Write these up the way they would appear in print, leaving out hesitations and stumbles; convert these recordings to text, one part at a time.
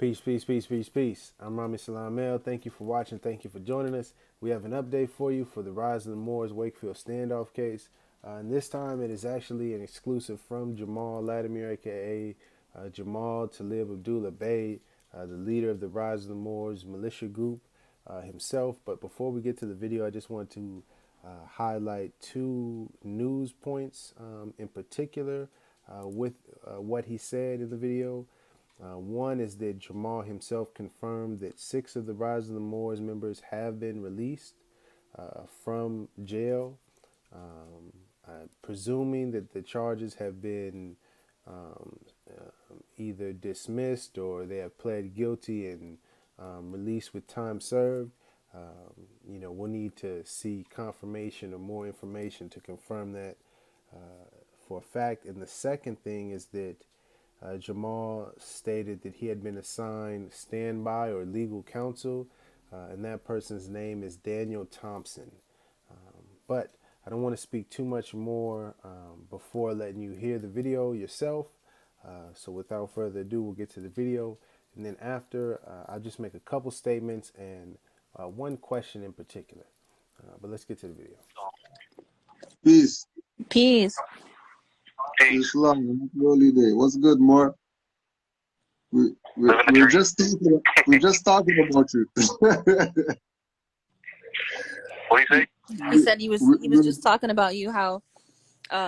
Peace, peace, peace, peace, peace. I'm Rami Salam El. Thank you for watching. Thank you for joining us. We have an update for you for the Rise of the Moors Wakefield Standoff case. And this time it is actually an exclusive from Jahmal Latimer, aka Jahmal Talib Abdullah Bey, the leader of the Rise of the Moors militia group himself. But before we get to the video, I just want to highlight two news points in particular with what he said in the video. One is that Jahmal himself confirmed that 6 of the Rise of the Moors members have been released from jail, presuming that the charges have been either dismissed or they have pled guilty and released with time served. We'll need to see confirmation or more information to confirm that for a fact. And the second thing is that Jahmal stated that he had been assigned standby or legal counsel, and that person's name is Daniel Thompson. But I don't want to speak too much more before letting you hear the video yourself. So without further ado, we'll get to the video. And then after, I'll just make a couple statements and one question in particular. But let's get to the video. Peace. Peace. Islam, holy day. What's good, more? We're just talking about you. What do you say? He said he was just talking about you, how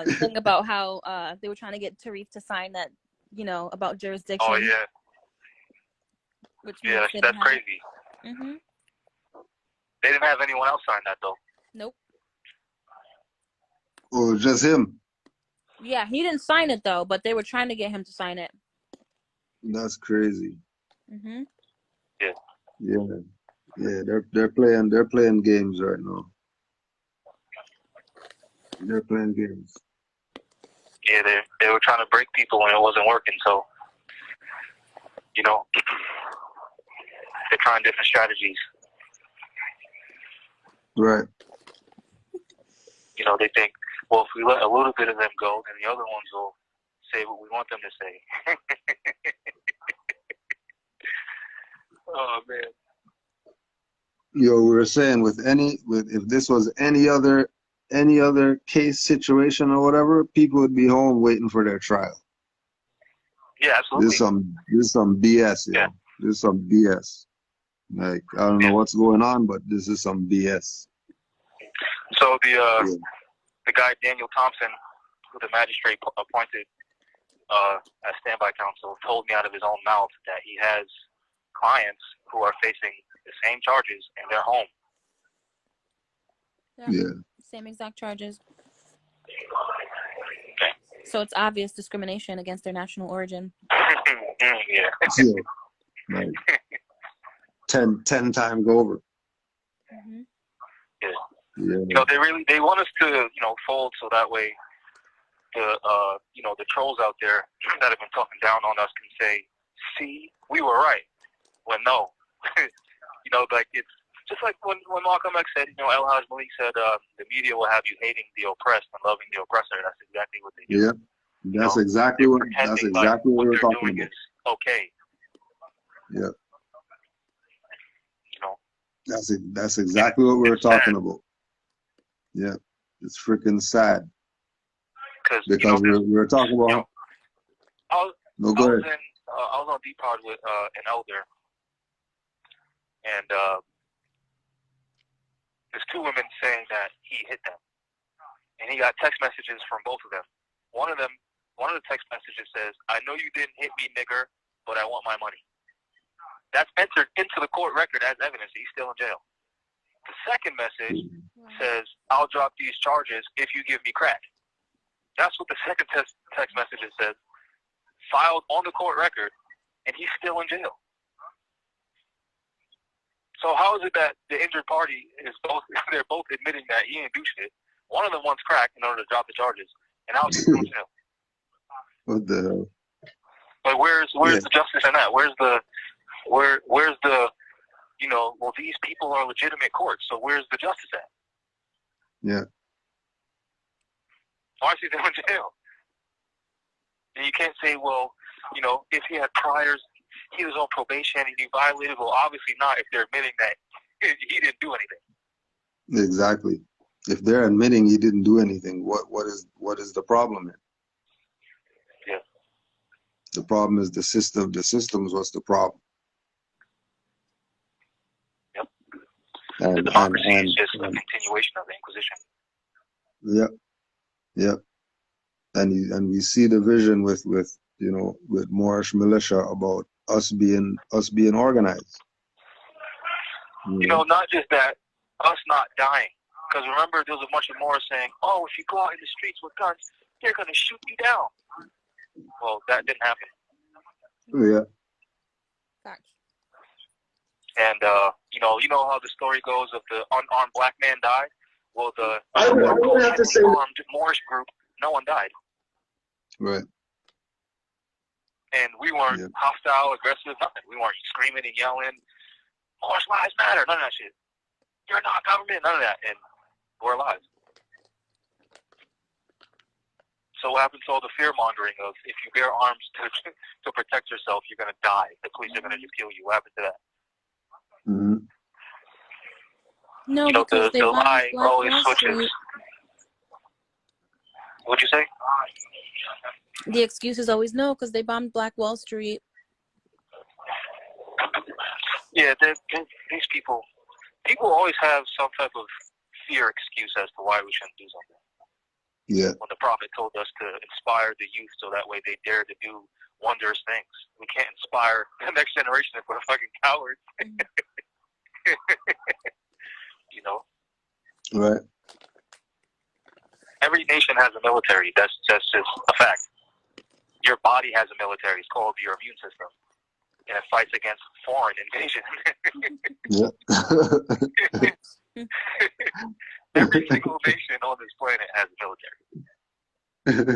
thing about how they were trying to get Tariff to sign that, about jurisdiction. Oh yeah. Which that's crazy. Mm-hmm. They didn't have anyone else sign that though. Nope. Oh, just him. Yeah, he didn't sign it though, but they were trying to get him to sign it. That's crazy. Mm-hmm. Yeah. They're playing games right now. They're playing games. Yeah, they were trying to break people when it wasn't working. So, they're trying different strategies. Right. They think, well, if we let a little bit of them go, then the other ones will say what we want them to say. Oh man. Yo, we were saying if this was any other case situation or whatever, people would be home waiting for their trial. Yeah, absolutely. This is some BS, yo. Yeah. This is some BS. Like, I don't know what's going on, but this is some BS. So the guy Daniel Thompson, who the magistrate appointed as standby counsel, told me out of his own mouth that he has clients who are facing the same charges and they're home. Yeah. Same exact charges. Okay. So it's obvious discrimination against their national origin. Yeah. Like 10 times over. Mm-hmm. Yeah. They want us to, fold so that way the trolls out there that have been talking down on us can say, see, we were right. When no. Like it's just like when Malcolm X said, El Haj Malik said, the media will have you hating the oppressed and loving the oppressor. That's exactly what they do. Yeah. That's exactly what we're talking about. Okay. Yeah. That's exactly what we were talking about. Yeah. It's freaking sad. Because we're talking about. I was on D-Pod with an elder, and there's 2 women saying that he hit them, and he got text messages from both of them. One of the text messages says, "I know you didn't hit me, nigger, but I want my money." That's entered into the court record as evidence. He's still in jail. The second message says, "I'll drop these charges if you give me crack." That's what the second text message says, filed on the court record, and he's still in jail. So how is it that the injured party they're both admitting that he didn't do shit? One of them wants crack in order to drop the charges, and now he's still in jail. What the hell? But where's the justice in that? Where's the well, these people are legitimate courts, so where's the justice at? Yeah. Why is he still in jail? And you can't say, well, if he had priors, he was on probation and he violated. Well, obviously not if they're admitting that he didn't do anything. Exactly. If they're admitting he didn't do anything, what is the problem here? Yeah. The problem is the system. The system's what's the problem. Yep. And, the democracy and, is just a continuation of the Inquisition. Yep. Yep. And we see the vision with Moorish militia about us being organized. You know, not just that, us not dying. Because remember, there was a bunch of Moors saying, "Oh, if you go out in the streets with guns, they're going to shoot you down." Well, that didn't happen. Yeah. Facts. And you know how the story goes of the unarmed black man died. Well, the I would have to say armed Moorish group, no one died. Right. And we weren't hostile, aggressive, nothing. We weren't screaming and yelling, "Moorish lives matter," none of that shit. You're not government, none of that. And we're alive. So what happens to all the fear mongering of if you bear arms to protect yourself, you're going to die. The police are going to just kill you. What happened to that? Mm-hmm. No, You know, because they the bombed lie Black always Wall switches. Street. What'd you say? The excuse is always no, because they bombed Black Wall Street. Yeah, these people always have some type of fear excuse as to why we shouldn't do something. Yeah. When the Prophet told us to inspire the youth so that way they dare to do wondrous things. We can't inspire the next generation if we're fucking cowards. You know? Right. Every nation has a military. That's just a fact. Your body has a military. It's called your immune system. And it fights against foreign invasion. Yeah. Every single nation on this planet has a military.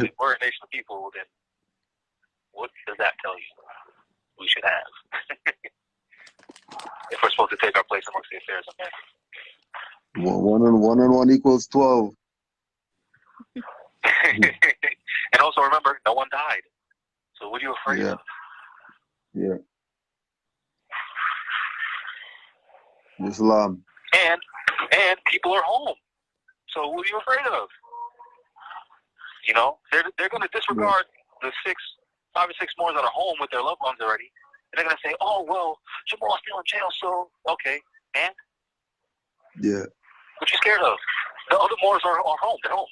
If we're a nation of people, then what does that tell you we should have? If we're supposed to take our place amongst the affairs of men. One and one equals 12. And also remember, no one died. So what are you afraid of? Yeah. Islam. And people are home. So what are you afraid of? You know, they're going to disregard the 5 or 6 Moors that are home with their loved ones already. And they're going to say, "Oh, well, Jahmal's still in jail, so okay." And? Yeah. What you scared of? The other Moors are home. They're home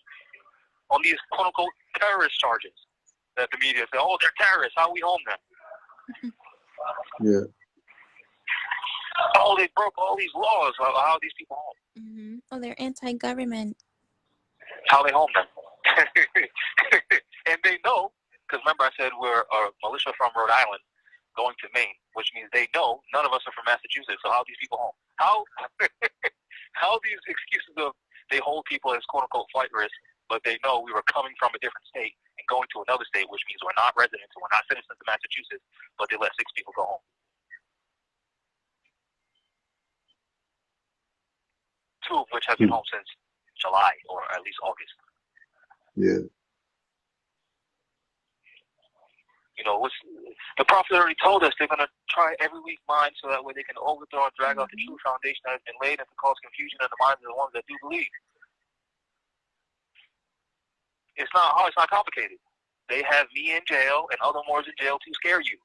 on these quote-unquote terrorist charges that the media say, "Oh, they're terrorists. How are we home then?" Yeah. Oh, they broke all these laws. How are these people home? Mm-hmm. Oh, they're anti-government. How are they home then? And they know, because remember I said we're a militia from Rhode Island going to Maine, which means they know none of us are from Massachusetts. So how are these people home? How these excuses of they hold people as quote-unquote flight risk, but they know we were coming from a different state and going to another state, which means we're not residents and we're not citizens of Massachusetts, but they let 6 people go home. 2 of which have been home since July or at least August. Yeah. You know, the Prophet already told us they're going to try every weak mind so that way they can overthrow and drag out the true foundation that has been laid and to cause confusion in the minds of the ones that do believe. It's not hard. It's not complicated. They have me in jail and other Moors in jail to scare you,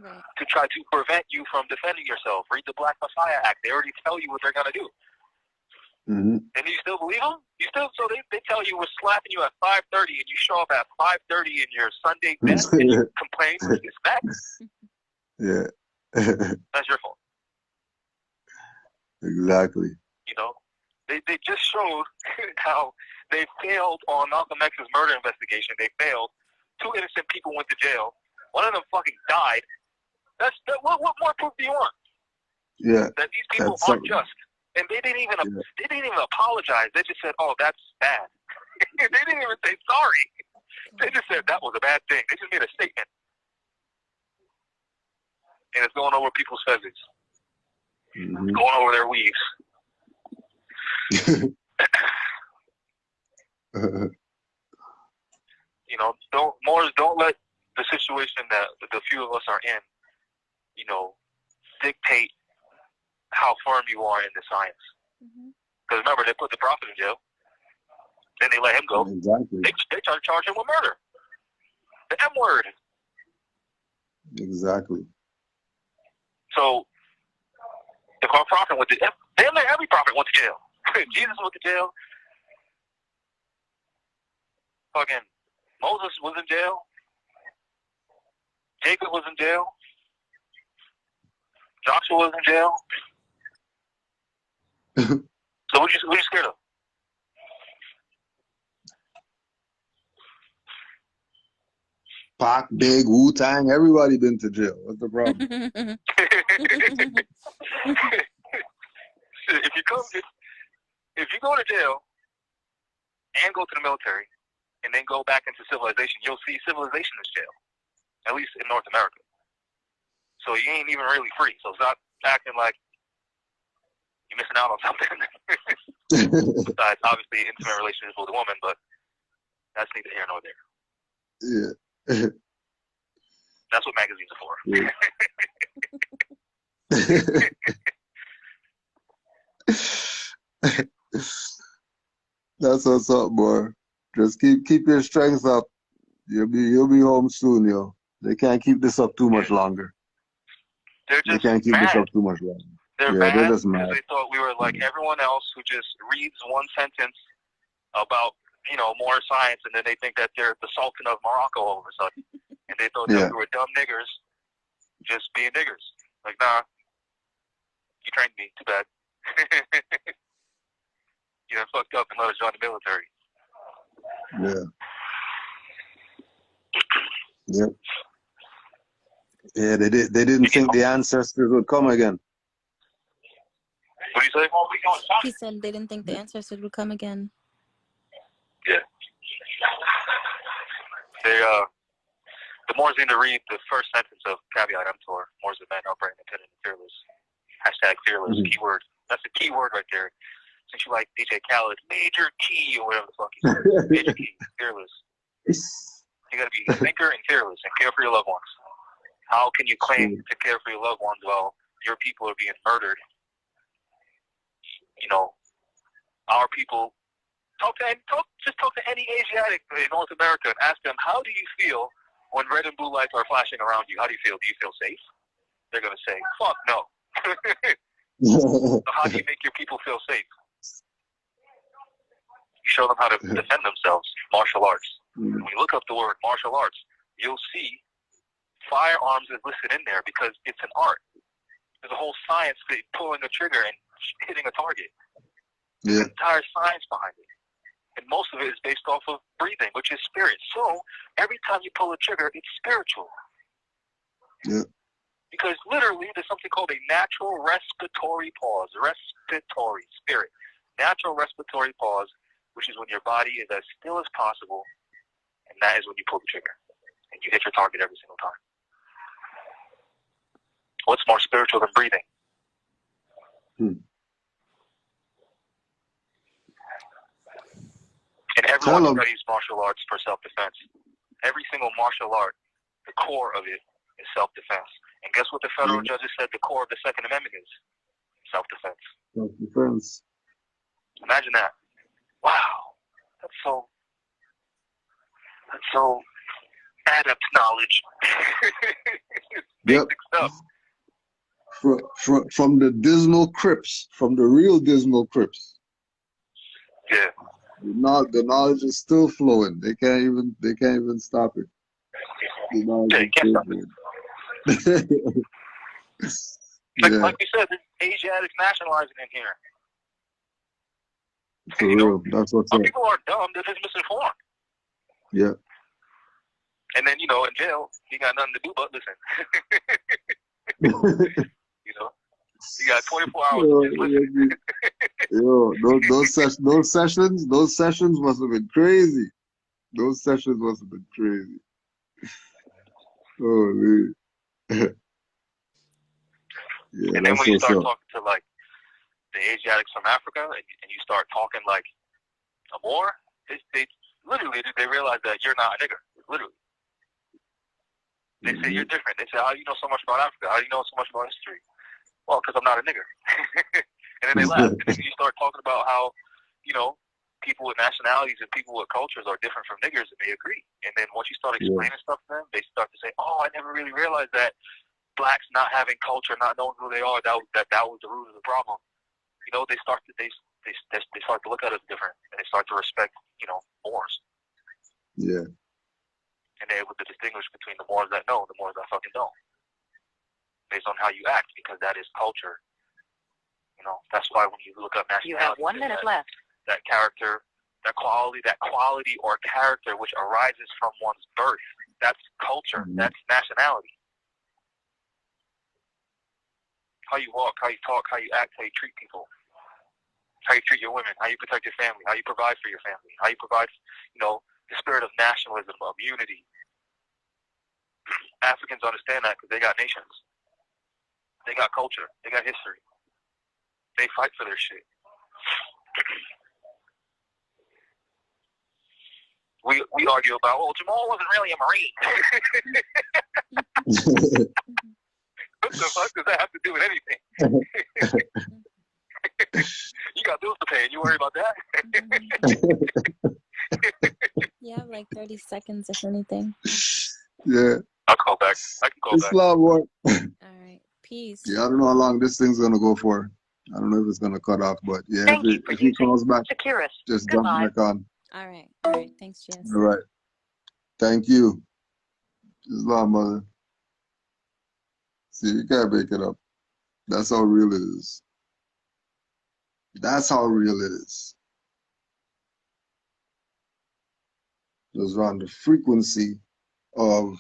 to try to prevent you from defending yourself. Read the Black Messiah Act. They already tell you what they're going to do. Mm-hmm. And you still believe them? So they tell you we're slapping you at 5:30 and you show up at 5:30 in your Sunday best and you complain with respect? Yeah. That's your fault. Exactly. You know? They just showed how they failed on Malcolm X's murder investigation. They failed. 2 innocent people went to jail. One of them fucking died. What more proof do you want? Yeah. That these people aren't just. And they didn't even apologize. They just said, "Oh, that's bad." They didn't even say sorry. They just said that was a bad thing. They just made a statement. And it's going over people's feathers. Mm-hmm. Going over their weaves. You know, don't let the situation that the few of us are in you know, dictate how firm you are in the science. Because remember, they put the prophet in jail, then they let him go. Exactly. They try to charge him with murder. The M word. Exactly. So, if our prophet went to, damn near every prophet went to jail. Jesus went to jail. Fucking Moses was in jail. Jacob was in jail. Joshua was in jail. So what you scared of? Pac, Big, Wu-Tang, everybody been to jail. What's the problem? If you go to jail and go to the military and then go back into civilization, you'll see civilization is jail, at least in North America. So you ain't even really free. So stop acting like you're missing out on something. Besides, obviously, intimate relationships with a woman, but that's neither here nor there. Yeah. That's what magazines are for. Yeah. That's what's up, boy. Just keep your strength up. You'll be home soon, yo. They can't keep this up too much longer. They're just they can't keep mad. this up too much longer. They're Yeah, mad they're just because mad. they thought we were like everyone else who just reads one sentence about, more science, and then they think that they're the Sultan of Morocco all of a sudden. And they thought that we were dumb niggers just being niggers. Like, nah, you trained me, too bad. You done fucked up and let us join the military. Yeah. Yep. Yeah, they didn't think the ancestors would come again. What do you say? He said they didn't think the ancestors would come again. Yeah. The Moors need to read the first sentence of Caveat Emptor. Moors of men, upright, independent, and fearless. #fearless. Keyword. That's the key word right there. Since you like DJ Khaled, major key or whatever the fuck he said. Major key, fearless. You gotta be a thinker and fearless and care for your loved ones. How can you claim to care for your loved ones while your people are being murdered? Our people. Talk to any Asiatic in North America and ask them, how do you feel when red and blue lights are flashing around you? How do you feel? Do you feel safe? They're gonna say, fuck no. So how do you make your people feel safe? You show them how to defend themselves. Martial arts. When you look up the word martial arts, you'll see firearms is listed in there because it's an art. There's a whole science to pulling a trigger and hitting a target. There's an entire science behind it. And most of it is based off of breathing, which is spirit. So every time you pull a trigger, it's spiritual. Yeah. Because literally, there's something called a natural respiratory pause. Respiratory, spirit. Natural respiratory pause, which is when your body is as still as possible, and that is when you pull the trigger. And you hit your target every single time. What's more spiritual than breathing? And everyone studies martial arts for self-defense. Every single martial art, the core of it is self-defense. And guess what the federal judges said the core of the Second Amendment is? Self-defense. Self-defense. Imagine that. Wow. That's so adept knowledge. Basic stuff. From the dismal Crips, from the real dismal Crips. Yeah. The knowledge is still flowing. They can't even stop it. The knowledge is still flowing. Like we said, there's Asiatics nationalizing in here. For real. That's what's up. People aren't dumb, they're just misinformed. Yeah. And then, in jail, you got nothing to do but listen. You got 24 hours to just listen. Those sessions must have been crazy. Those sessions must have been crazy. Oh, man. Yeah, and then when you start talking to the Asiatics from Africa, and you start talking like a Moor, they literally realize that you're not a nigger, literally. They say you're different. They say, how do you know so much about Africa? How do you know so much about history? Well, because I'm not a nigger. And then they laugh. And then you start talking about how, people with nationalities and people with cultures are different from niggers, and they agree. And then once you start explaining stuff to them, they start to say, oh, I never really realized that blacks not having culture, not knowing who they are, that was the root of the problem. They start to look at us different, and they start to respect, Moors. Yeah. And they're able to distinguish between the Moors that know and the Moors that fucking don't, based on how you act, because that is culture. That's why when you look up nationality, you have 1 minute left. That character, that quality or character which arises from one's birth, that's culture. Mm-hmm. That's nationality. How you walk, how you talk, how you act, how you treat people, how you treat your women, how you protect your family, how you provide for your family, how you provide, the spirit of nationalism, of unity. Africans understand that because they got nations. They got culture. They got history. They fight for their shit. We argue about, well, Jahmal wasn't really a Marine. What the fuck does that have to do with anything? You got bills to pay, and you worry about that? You have like 30 seconds, if anything. Yeah. I'll call back. I can call back. Islam, boy. All right. Peace. Yeah, I don't know how long this thing's gonna go for. I don't know if it's gonna cut off, but yeah, if he calls back, just jump back on. All right. All right. Thanks, Jess. All right. Thank you. Islam, mother. See, you can't make it up. That's how real it is. That's how real it is. Just around the frequency of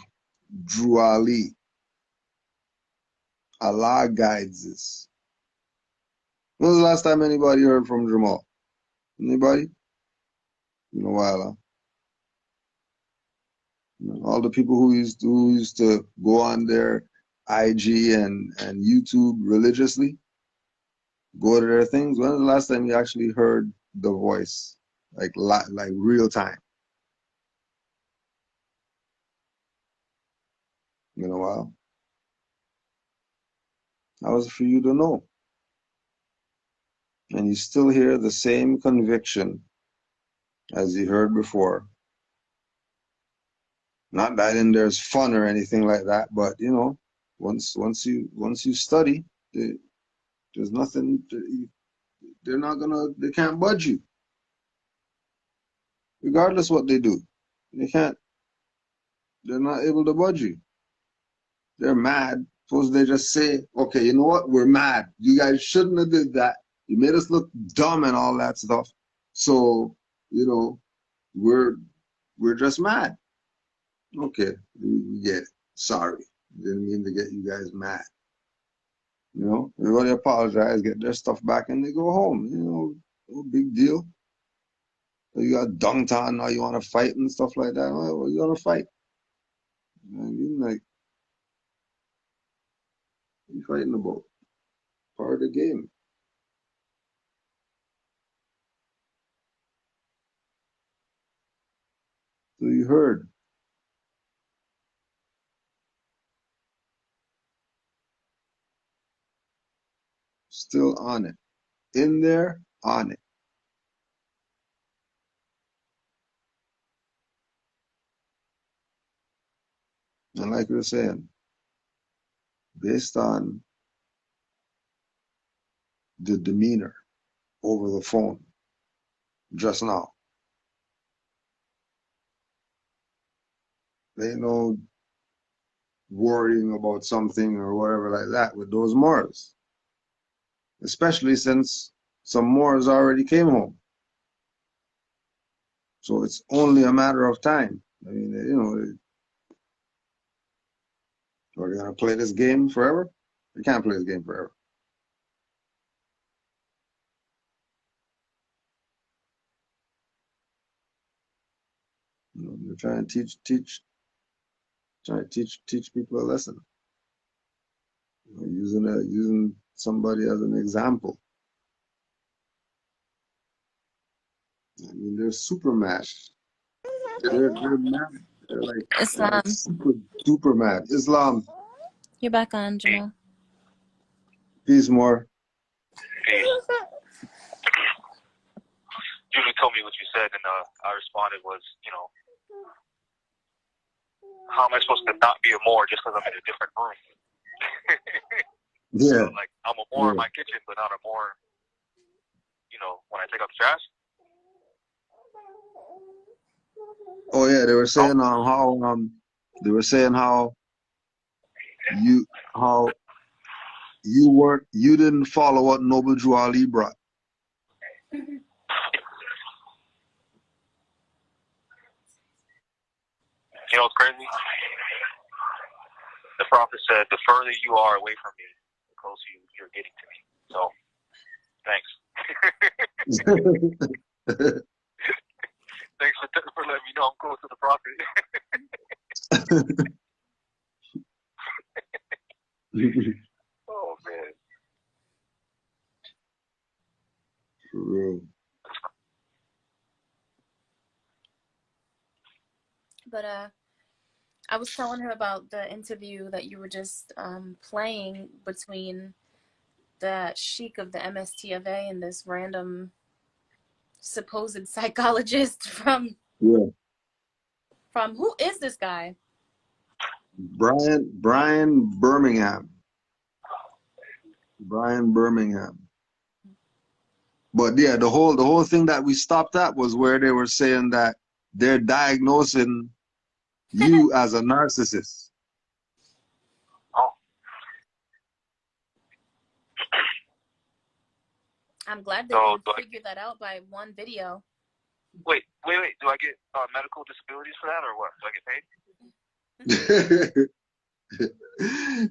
Drew Ali. Allah guides us. When was the last time anybody heard from Jahmal? Anybody? In a while, huh? All the people who used to go on their IG and YouTube religiously, go to their things. When was the last time you actually heard the voice, like real time? In a while. How was it for you to know? And you still hear the same conviction as you heard before. Not that in there's fun or anything like that, but once you study, there's nothing. They can't budge you, regardless what they do. They can't. They're not able to budge you. They're mad. Suppose they just say, okay, you know what? We're mad. You guys shouldn't have did that. You made us look dumb and all that stuff. So, we're just mad. Okay, we get it. Sorry. Didn't mean to get you guys mad. Everybody apologize, get their stuff back, and they go home. No big deal. You got dunked on, now you want to fight and stuff like that. Well, you want to fight. I mean, like, what are you fighting about? Part of the game. So you heard. Still on it. In there, on it. And like we were saying, based on the demeanor over the phone just now, there ain't no worrying about something or whatever like that with those Moors. Especially since some Moors already came home. So it's only a matter of time. I mean, are they going to play this game forever? They can't play this game forever. They're trying to teach people a lesson. Using somebody as an example. I mean, they're super mad. They're mad. They're Islam. like super mad. Islam, You're back on, Jahmal. peace more. Julie told me what you said, and I responded was, you know, how am I supposed to not be a Moor just because I'm in a different room? Yeah. So, like, I'm a Moor in my kitchen, but not a Moor, you know, when I take out the trash. Oh yeah, they were saying how you didn't follow what Noble Drew Ali brought. You know what's crazy? The Prophet said, the further you are away from me, the closer you're getting to me. So, thanks. Thanks for letting me know I'm close to the Prophet. Oh, man. For real. But I was telling her about the interview that you were just playing between the sheik of the MSTFA and this random supposed psychologist from who is this guy? Brian Birmingham. Brian Birmingham. But yeah, the whole thing that we stopped at was where they were saying that they're diagnosing you as a narcissist. Oh. I'm glad they didn't figure that out by one video. Wait. Do I get medical disabilities for that, or what? Do I get paid?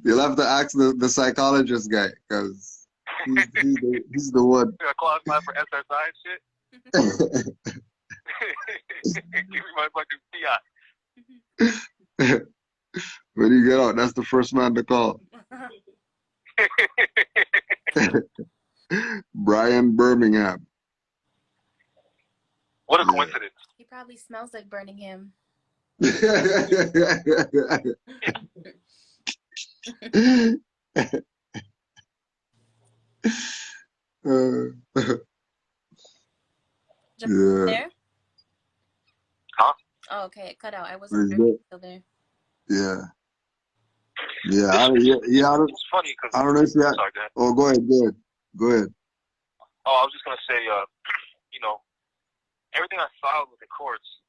You'll have to ask the psychologist guy, because he's the one. Do I qualify for SSI and shit? Give me my fucking fiat. When you get out, that's the first man to call. Brian Birmingham. What a coincidence. He probably smells like Birmingham. Yeah. There? Huh? Oh, okay. It cut out. I wasn't sure if you were still there. Yeah. Yeah. It's funny because I don't know if you had. Sorry, go ahead. Oh, go ahead. Oh, I was just gonna say, you know, everything I filed with the courts,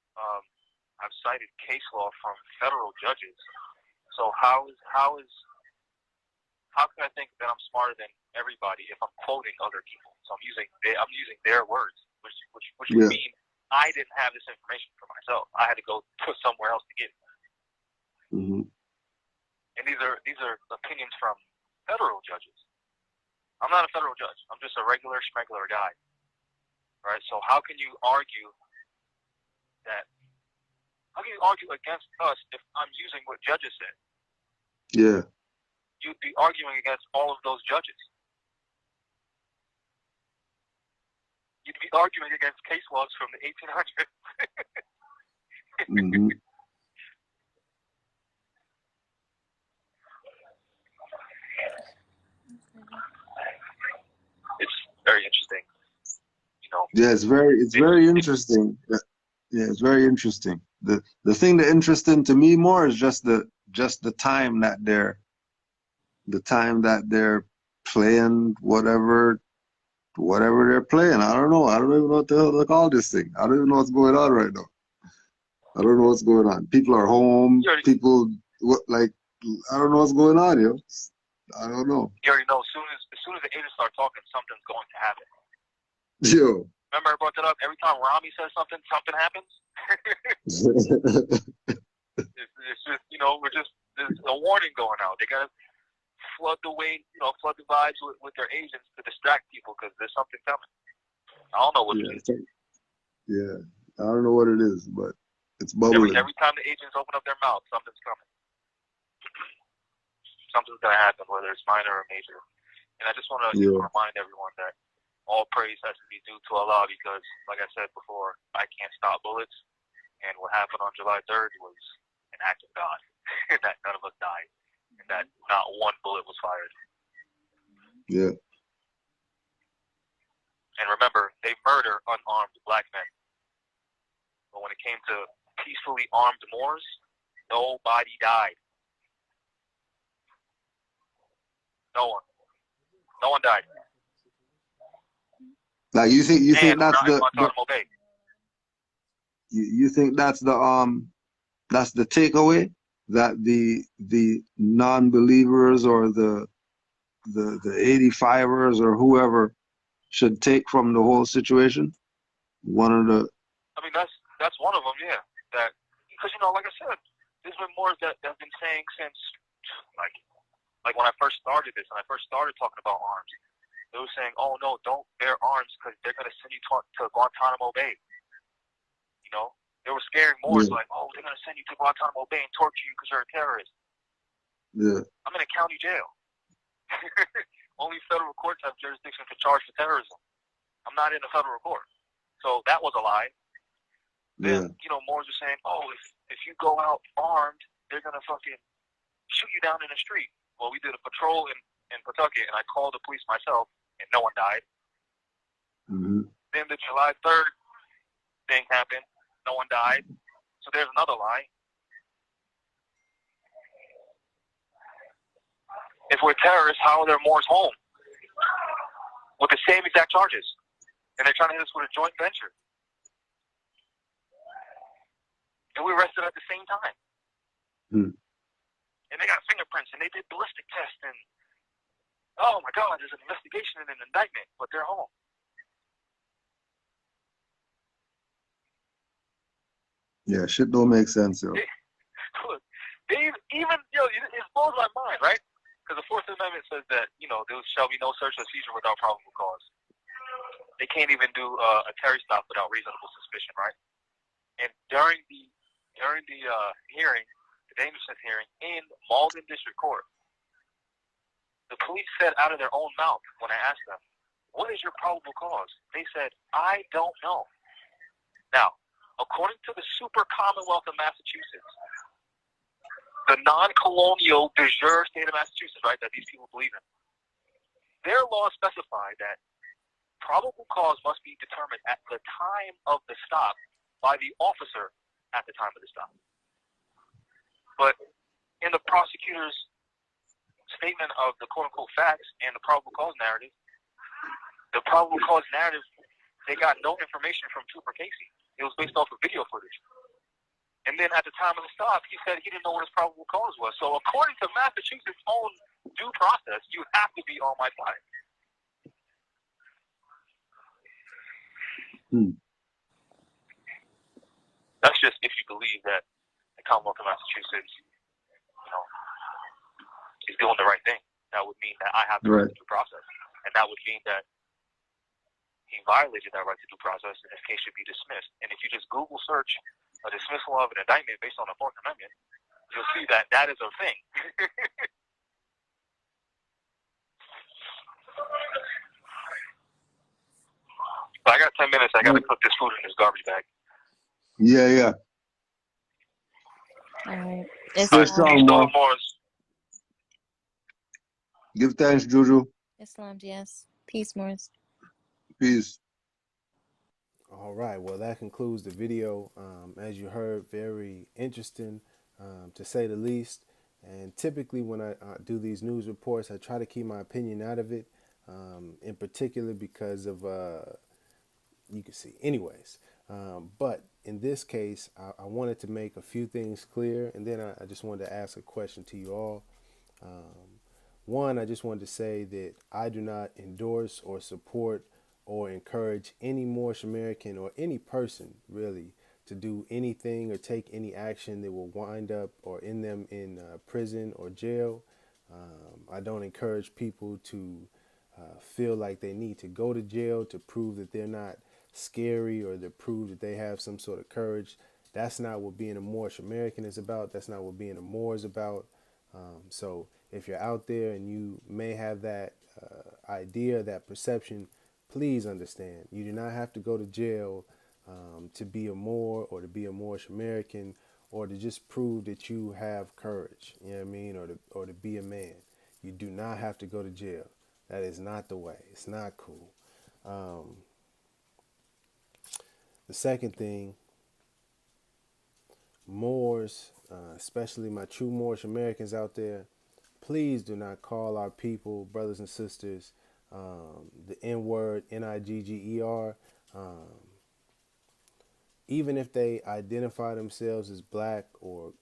I've cited case law from federal judges. So how can I think that I'm smarter than everybody if I'm quoting other people? So I'm using their words, which would mean I didn't have this information for myself. I had to go to somewhere else to get it. Mm-hmm. And these are opinions from federal judges. I'm not a federal judge. I'm just a regular schmegular guy, right? So how can you argue that? How can you argue against us if I'm using what judges said? Yeah. You'd be arguing against all of those judges. You'd be arguing against case laws from the 1800s. Mm-hmm. It's very interesting, you know. Yeah, it's very interesting. Yeah, it's very interesting. The thing that interesting to me more is just the time that they're playing whatever they're playing. I don't know. I don't even know what the hell to call this thing. I don't even know what's going on right now. I don't know what's going on. People are home. People I don't know what's going on, yo. I don't know. You already know. As soon as the agents start talking, something's going to happen. Yo. Remember I brought that up? Every time Rami says something happens. It's just, you know, there's a warning going out. They gotta flood the vibes with their agents to distract people because there's something coming. I don't know what it is. Yeah, I don't know what it is, but it's bubbling. Every time the agents open up their mouth, something's coming. Something's gonna happen, whether it's minor or major. And I just want to remind everyone that all praise has to be due to Allah because, like I said before, I can't stop bullets. And what happened on July 3rd was act of God, that none of us died, and that not one bullet was fired. Yeah. And remember, they murder unarmed black men. But when it came to peacefully armed Moors, nobody died. No one. No one died. Like you think And we're that's not in Guantanamo Bay. you think that's the takeaway, that the non-believers or the 85ers or whoever should take from the whole situation? One of the I mean, that's one of them, yeah. That because like I said, there's been Moors that have been saying since like when I first started this and I first started talking about arms. They were saying, "Oh no, don't bear arms because they're gonna send you to Guantanamo Bay." They were scaring Moors like, "Oh, they're gonna send you to Guantanamo Bay and torture you because you're a terrorist." Yeah. I'm in a county jail. Only federal courts have jurisdiction to charge for terrorism. I'm not in a federal court, so that was a lie. Yeah. Then Moors are saying, "Oh, if you go out armed, they're gonna fucking shoot you down in the street." Well, we did a patrol in Pawtucket, and I called the police myself, and no one died. Mm-hmm. Then the July 3rd thing happened. No one died. So there's another lie. If we're terrorists, how are there Moors home? With the same exact charges. And they're trying to hit us with a joint venture. And we arrested at the same time. Hmm. And they got fingerprints, and they did ballistic tests, and oh my God, there's an investigation and an indictment, but they're home. Yeah, shit don't make sense, yo. Look, it blows my mind, right? Because the Fourth Amendment says that there shall be no search or seizure without probable cause. They can't even do a Terry stop without reasonable suspicion, right? And during the hearing, the dangerousness hearing in Malden District Court, the police said out of their own mouth when I asked them, "What is your probable cause?" They said, "I don't know." Now, according to the super Commonwealth of Massachusetts, the non-colonial de jure state of Massachusetts, right, that these people believe in, their laws specify that probable cause must be determined at the time of the stop by the officer at the time of the stop. But in the prosecutor's statement of the quote-unquote facts and the probable cause narrative, they got no information from Trooper Casey. It was based off of video footage. And then at the time of the stop, he said he didn't know what his probable cause was. So according to Massachusetts' own due process, you have to be on my side. That's just if you believe that the Commonwealth of Massachusetts, is doing the right thing. That would mean that I have the right to due process. And that would mean that he violated that right to due process, and his case should be dismissed. And if you just Google search a dismissal of an indictment based on the Fourth Amendment, you'll see that that is a thing. But I got 10 minutes. I got to put this food in this garbage bag. Yeah. All right. Stay strong, man. Morris. Give thanks, Juju. Islam, yes. Peace, Morris. Peace. All right, well, that concludes the video. As you heard, very interesting, to say the least. And typically when I do these news reports, I try to keep my opinion out of it, in particular because of, you can see. Anyways, but in this case, I wanted to make a few things clear, and then I just wanted to ask a question to you all. One, I just wanted to say that I do not endorse or support or encourage any Moorish American or any person really to do anything or take any action that will wind up or end them in prison or jail. I don't encourage people to feel like they need to go to jail to prove that they're not scary or to prove that they have some sort of courage. That's not what being a Moorish American is about. That's not what being a Moor is about. So if you're out there and you may have that idea, that perception, please understand you do not have to go to jail to be a Moor or to be a Moorish American or to just prove that you have courage, you know what I mean, or to be a man. You do not have to go to jail. That is not the way. It's not cool. The second thing, Moors, especially my true Moorish Americans out there, please do not call our people, brothers and sisters, the N word, Nigger. Even if they identify themselves as black or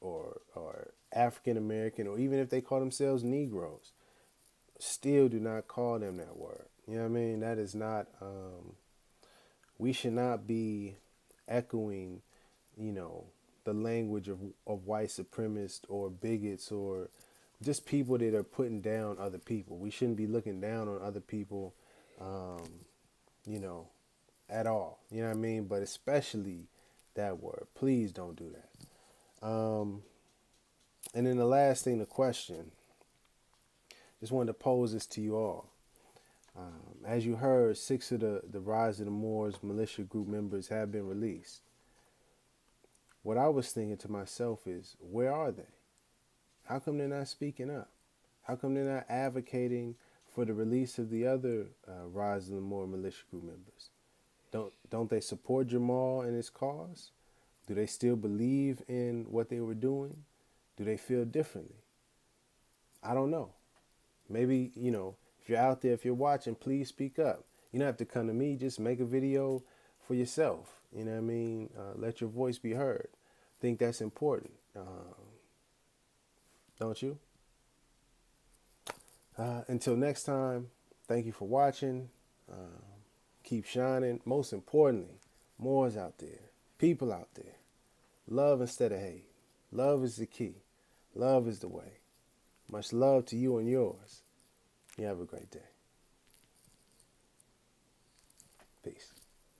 African American, or even if they call themselves Negroes, still do not call them that word. You know what I mean? That is not, we should not be echoing, you know, the language of white supremacists or bigots or just people that are putting down other people. We shouldn't be looking down on other people, you know, at all. You know what I mean? But especially that word. Please don't do that. And then the last thing, the question. Just wanted to pose this to you all. As you heard, 6 of the Rise of the Moors militia group members have been released. What I was thinking to myself is, where are they? How come they're not speaking up? How come they're not advocating for the release of the other Rise of the Moor militia group members? Don't they support Jahmal and his cause? Do they still believe in what they were doing? Do they feel differently? I don't know. Maybe, you know, if you're out there, if you're watching, please speak up. You don't have to come to me. Just make a video for yourself. You know what I mean? Let your voice be heard. I think that's important. Don't you? Until next time, thank you for watching. Keep shining. Most importantly, Moors out there, people out there. Love instead of hate. Love is the key. Love is the way. Much love to you and yours. You have a great day. Peace.